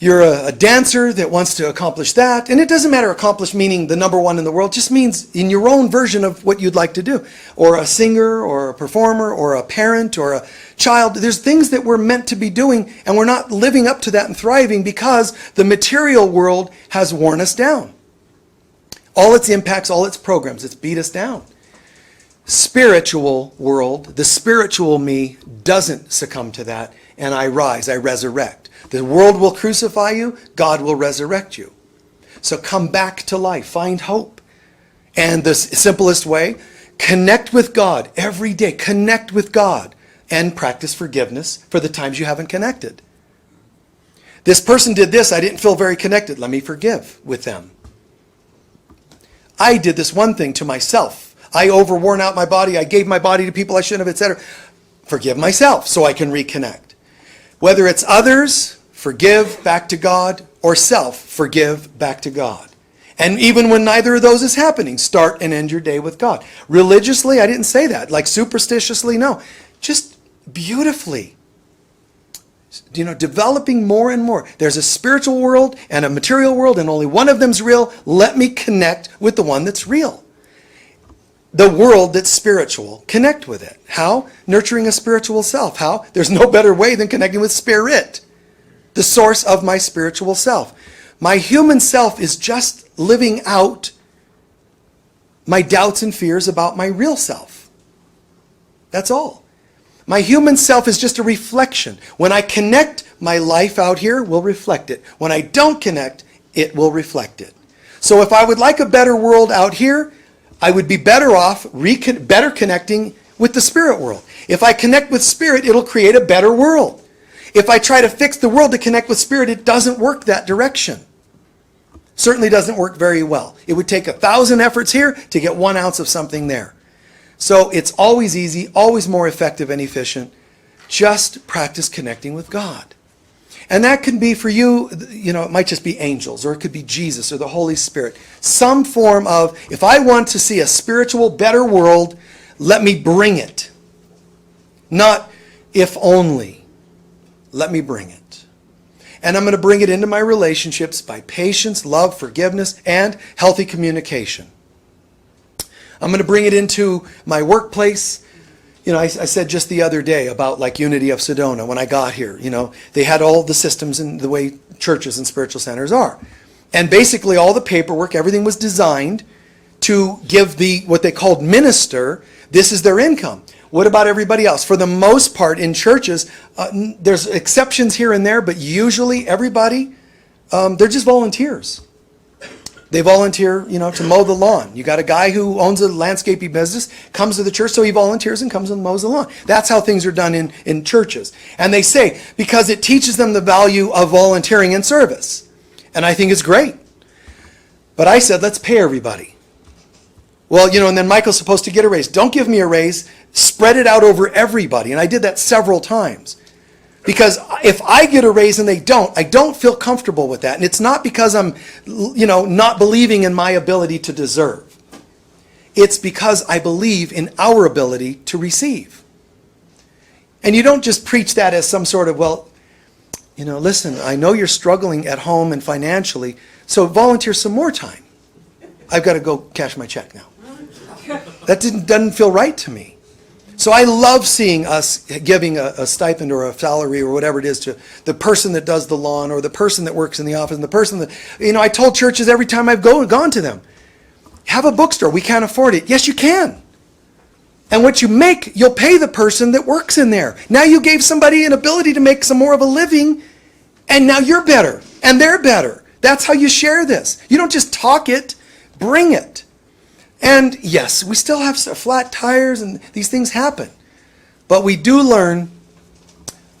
You're a dancer that wants to accomplish that. And it doesn't matter accomplish meaning the number one in the world. It just means in your own version of what you'd like to do. Or a singer, or a performer, or a parent, or a child. There's things that we're meant to be doing, and we're not living up to that and thriving because the material world has worn us down. All its impacts, all its programs, it's beat us down. Spiritual world, the spiritual me doesn't succumb to that, and I rise, I resurrect. The world will crucify you, God will resurrect you. So come back to life, find hope. And the simplest way, connect with God every day. Connect with God and practice forgiveness for the times you haven't connected. This person did this, I didn't feel very connected. Let me forgive with them. I did this one thing to myself. I overworn out my body. I gave my body to people I shouldn't have, etc. Forgive myself so I can reconnect. Whether it's others, forgive back to God, or self, forgive back to God. And even when neither of those is happening, start and end your day with God. Religiously, I didn't say that. Like superstitiously, no. Just beautifully. Developing more and more. There's a spiritual world and a material world, and only one of them's real. Let me connect with the one that's real. The world that's spiritual, connect with it. How? Nurturing a spiritual self. How? There's no better way than connecting with spirit, the source of my spiritual self. My human self is just living out my doubts and fears about my real self. That's all. My human self is just a reflection. When I connect, my life out here will reflect it. When I don't connect, it will reflect it. So if I would like a better world out here, I would be better off better connecting with the spirit world. If I connect with spirit, it'll create a better world. If I try to fix the world to connect with spirit, it doesn't work that direction. Certainly doesn't work very well. It would take 1,000 efforts here to get 1 ounce of something there. So it's always easy, always more effective and efficient. Just practice connecting with God. And that can be for you, it might just be angels, or it could be Jesus or the Holy Spirit. Some form of, if I want to see a spiritual, better world, let me bring it. Not if only. Let me bring it. And I'm going to bring it into my relationships by patience, love, forgiveness, and healthy communication. I'm going to bring it into my workplace. I said just the other day about like Unity of Sedona when I got here. They had all the systems in the way churches and spiritual centers are. And basically all the paperwork, everything was designed to give what they called minister, this is their income. What about everybody else? For the most part in churches, there's exceptions here and there, but usually everybody, they're just volunteers. They volunteer, to mow the lawn. You got a guy who owns a landscaping business, comes to the church, so he volunteers and comes and mows the lawn. That's how things are done in churches. And they say, because it teaches them the value of volunteering and service. And I think it's great. But I said, let's pay everybody. Well, and then Michael's supposed to get a raise. Don't give me a raise. Spread it out over everybody. And I did that several times. Because if I get a raise and they don't, I don't feel comfortable with that. And it's not because I'm, not believing in my ability to deserve. It's because I believe in our ability to receive. And you don't just preach that as some sort of, listen, I know you're struggling at home and financially, so volunteer some more time. I've got to go cash my check now. That doesn't feel right to me. So I love seeing us giving a stipend or a salary or whatever it is to the person that does the lawn or the person that works in the office and the person that, I told churches every time I've gone to them, have a bookstore. We can't afford it. Yes, you can. And what you make, you'll pay the person that works in there. Now you gave somebody an ability to make some more of a living, and now you're better and they're better. That's how you share this. You don't just talk it, bring it. And yes, we still have flat tires and these things happen. But we do learn,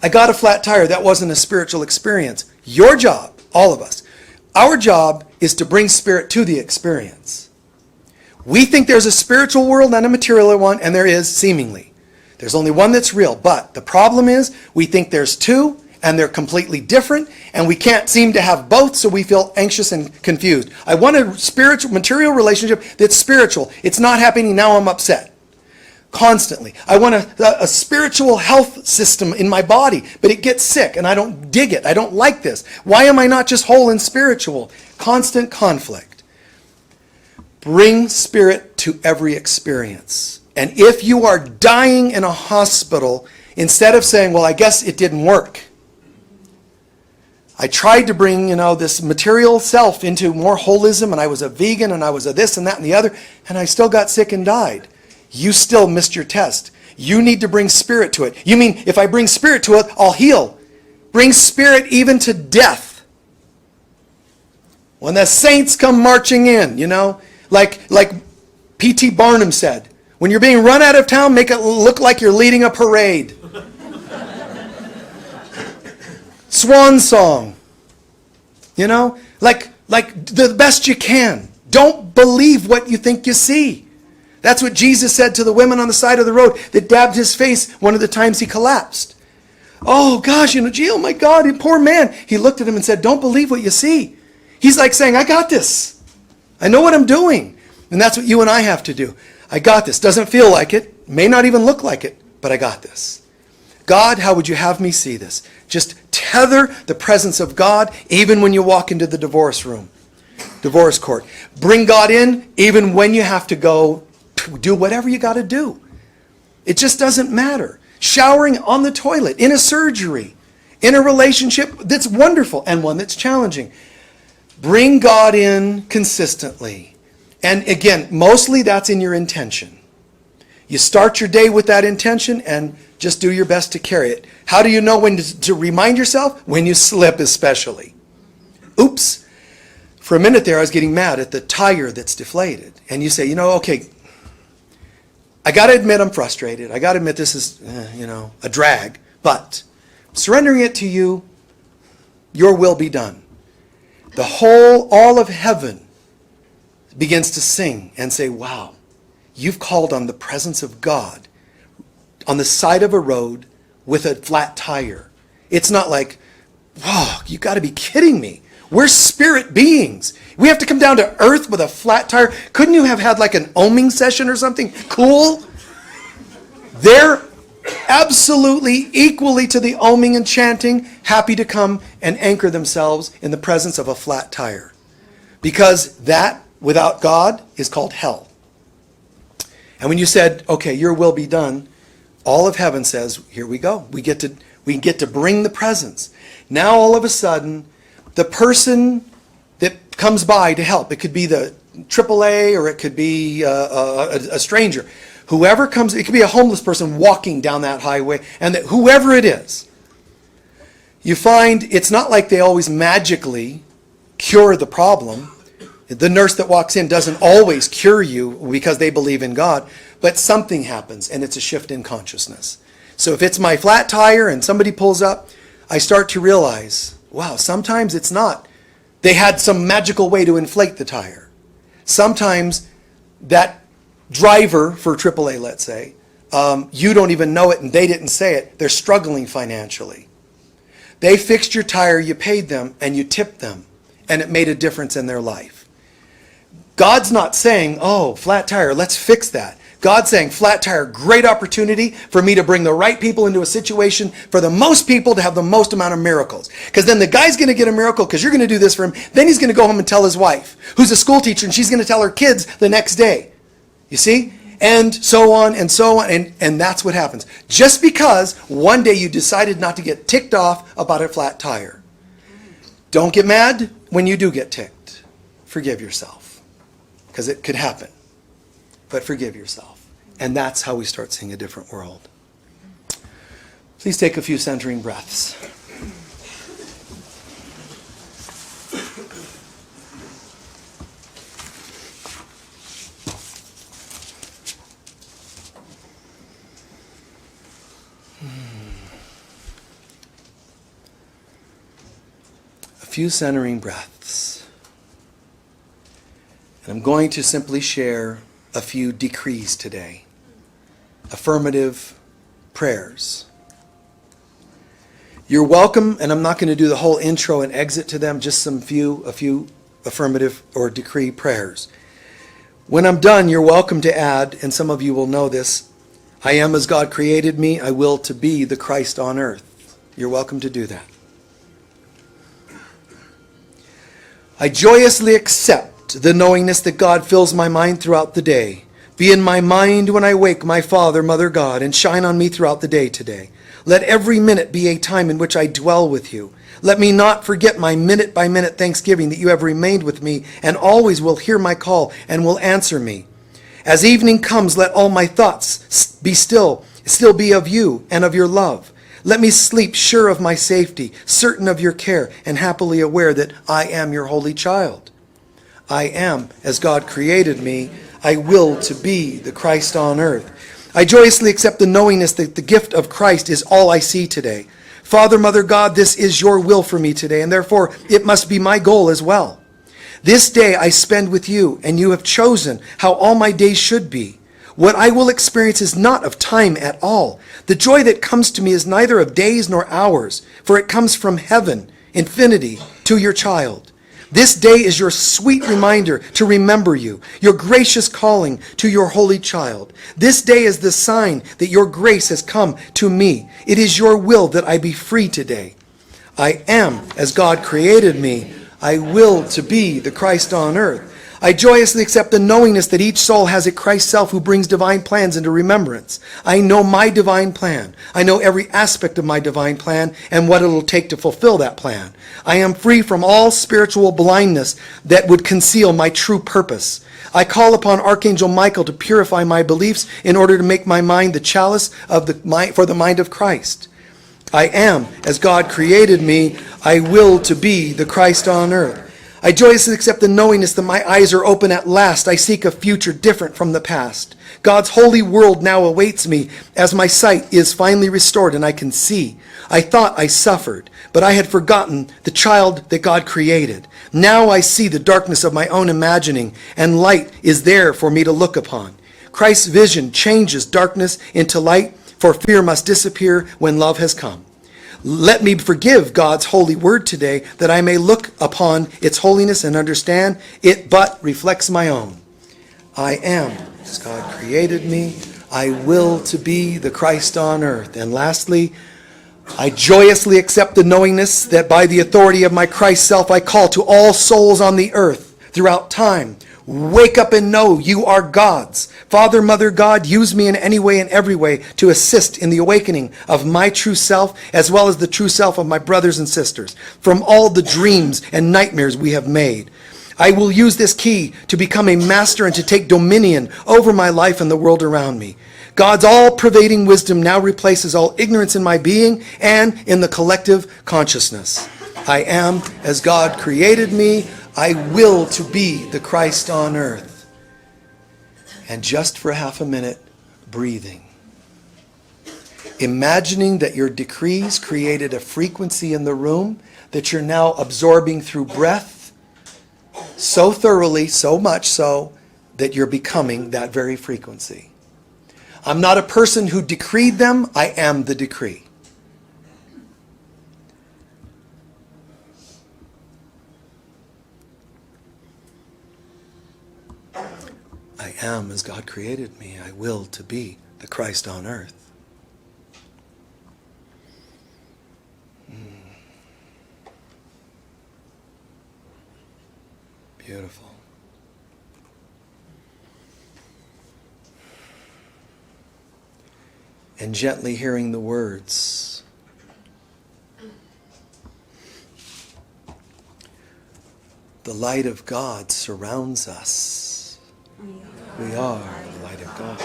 I got a flat tire, that wasn't a spiritual experience. Your job, all of us, our job is to bring spirit to the experience. We think there's a spiritual world and a material one, and there is seemingly. There's only one that's real. But the problem is we think there's two, and they're completely different, and we can't seem to have both, so we feel anxious and confused. I want a spiritual, material relationship that's spiritual. It's not happening, now I'm upset. Constantly. I want a spiritual health system in my body, but it gets sick, and I don't dig it. I don't like this. Why am I not just whole and spiritual? Constant conflict. Bring spirit to every experience. And if you are dying in a hospital, instead of saying, well, I guess it didn't work, I tried to bring, this material self into more holism, and I was a vegan, and I was a this and that and the other, and I still got sick and died. You still missed your test. You need to bring spirit to it. You mean if I bring spirit to it, I'll heal. Bring spirit even to death. When the saints come marching in, like P.T. Barnum said, when you're being run out of town, make it look like you're leading a parade. Swan song, like the best you can. Don't believe what you think you see. That's what Jesus said to the women on the side of the road that dabbed his face one of the times he collapsed. Oh gosh, gee, oh my God, poor man. He looked at him and said, don't believe what you see. He's like saying, I got this. I know what I'm doing. And that's what you and I have to do. I got this. Doesn't feel like it, may not even look like it, but I got this. God, how would you have me see this? Just tether the presence of God even when you walk into the divorce room, divorce court. Bring God in even when you have to go do whatever you got to do. It just doesn't matter. Showering on the toilet, in a surgery, in a relationship that's wonderful and one that's challenging. Bring God in consistently. And again, mostly that's in your intention. You start your day with that intention and just do your best to carry it. How do you know when to remind yourself? When you slip especially. Oops. For a minute there I was getting mad at the tire that's deflated. And you say, okay, I got to admit I'm frustrated. I got to admit this is, a drag. But surrendering it to you, your will be done. All of heaven begins to sing and say, wow, you've called on the presence of God on the side of a road with a flat tire. It's not like Whoa, you got to be kidding me. We're spirit beings. We have to come down to earth with a flat tire. Couldn't you have had like an oming session or something cool? They're absolutely equally to the oming and chanting, happy to come and anchor themselves in the presence of a flat tire. Because that, without God, is called hell. And when you said, okay, your will be done, all of heaven says, here we go. We get to bring the presence. Now all of a sudden, the person that comes by to help, it could be the AAA or it could be a stranger. Whoever comes, it could be a homeless person walking down that highway, and that whoever it is, you find it's not like they always magically cure the problem. The nurse that walks in doesn't always cure you because they believe in God, but something happens and it's a shift in consciousness. So if it's my flat tire and somebody pulls up, I start to realize, wow, sometimes it's not. They had some magical way to inflate the tire. Sometimes that driver for AAA, let's say, you don't even know it and they didn't say it. They're struggling financially. They fixed your tire, you paid them, and you tipped them, and it made a difference in their life. God's not saying, oh, flat tire, let's fix that. God's saying, flat tire, great opportunity for me to bring the right people into a situation for the most people to have the most amount of miracles. Because then the guy's going to get a miracle because you're going to do this for him. Then he's going to go home and tell his wife, who's a school teacher, and she's going to tell her kids the next day. You see? And so on and so on. And that's what happens. Just because one day you decided not to get ticked off about a flat tire. Don't get mad when you do get ticked. Forgive yourself. Because it could happen. But forgive yourself. And that's how we start seeing a different world. Please take a few centering breaths. A few centering breaths. And I'm going to simply share a few decrees today. Affirmative prayers. You're welcome, and I'm not going to do the whole intro and exit to them, just a few affirmative or decree prayers. When I'm done, you're welcome to add, and some of you will know this, I am as God created me, I will to be the Christ on earth. You're welcome to do that. I joyously accept the knowingness that God fills my mind throughout the day. Be in my mind when I wake, my Father, Mother God, and shine on me throughout the day today. Let every minute be a time in which I dwell with you. Let me not forget my minute-by-minute thanksgiving that you have remained with me and always will hear my call and will answer me. As evening comes, let all my thoughts be still be of you and of your love. Let me sleep sure of my safety, certain of your care, and happily aware that I am your holy child. I am as God created me. I will to be the Christ on earth. I joyously accept the knowingness that the gift of Christ is all I see today. Father, Mother God, this is your will for me today, and therefore it must be my goal as well. This day I spend with you, and you have chosen how all my days should be. What I will experience is not of time at all. The joy that comes to me is neither of days nor hours, for it comes from heaven, infinity, to your child. This day is your sweet reminder to remember you, your gracious calling to your holy child. This day is the sign that your grace has come to me. It is your will that I be free today. I am as God created me. I will to be the Christ on earth. I joyously accept the knowingness that each soul has a Christ self who brings divine plans into remembrance. I know my divine plan. I know every aspect of my divine plan and what it will take to fulfill that plan. I am free from all spiritual blindness that would conceal my true purpose. I call upon Archangel Michael to purify my beliefs in order to make my mind the chalice for the mind of Christ. I am as God created me. I will to be the Christ on earth. I joyously accept the knowingness that my eyes are open at last. I seek a future different from the past. God's holy world now awaits me as my sight is finally restored and I can see. I thought I suffered, but I had forgotten the child that God created. Now I see the darkness of my own imagining, and light is there for me to look upon. Christ's vision changes darkness into light, for fear must disappear when love has come. Let me forgive God's holy word today, that I may look upon its holiness and understand it but reflects my own. I am as God created me. I will to be the Christ on earth. And lastly, I joyously accept the knowingness that by the authority of my Christ self, I call to all souls on the earth throughout time. Wake up and know you are God's. Father, Mother, God, use me in any way and every way to assist in the awakening of my true self, as well as the true self of my brothers and sisters, from all the dreams and nightmares we have made. I will use this key to become a master and to take dominion over my life and the world around me. God's all-pervading wisdom now replaces all ignorance in my being and in the collective consciousness. I am as God created me. I will to be the Christ on earth. And just for half a minute, breathing. Imagining that your decrees created a frequency in the room that you're now absorbing through breath so thoroughly, so much so, that you're becoming that very frequency. I'm not a person who decreed them. I am the decree. I am as God created me. I will to be the Christ on earth. Beautiful. And gently hearing the words. The light of God surrounds us. We are the light of God.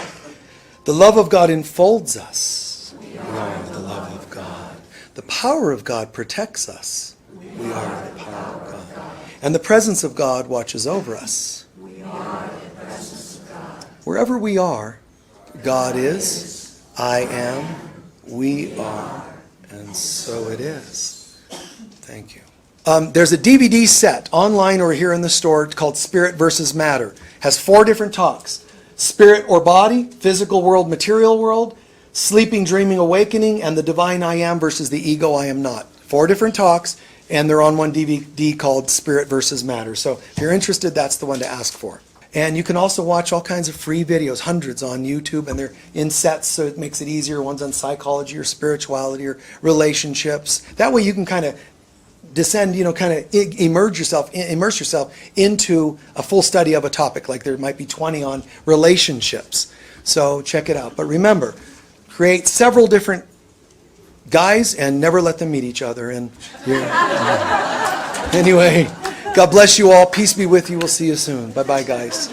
The love of God enfolds us. We are the love of God. The power of God protects us. We are the power of God. And the presence of God watches over us. We are the presence of God. Wherever we are, God is. I am, we are, and so it is. Thank you. There's a DVD set online or here in the store called Spirit versus Matter. Has 4 different talks. Spirit or body, physical world, material world, sleeping, dreaming, awakening, and the divine I am versus the ego I am not. 4 different talks, and they're on one DVD called Spirit versus Matter. So if you're interested, that's the one to ask for. And you can also watch all kinds of free videos, hundreds on YouTube, and they're in sets, so it makes it easier. One's on psychology or spirituality or relationships. That way you can kind of descend, kind of immerse yourself into a full study of a topic. Like there might be 20 on relationships. So check it out. But remember, create several different guys and never let them meet each other. And anyway. God bless you all. Peace be with you. We'll see you soon. Bye-bye, guys.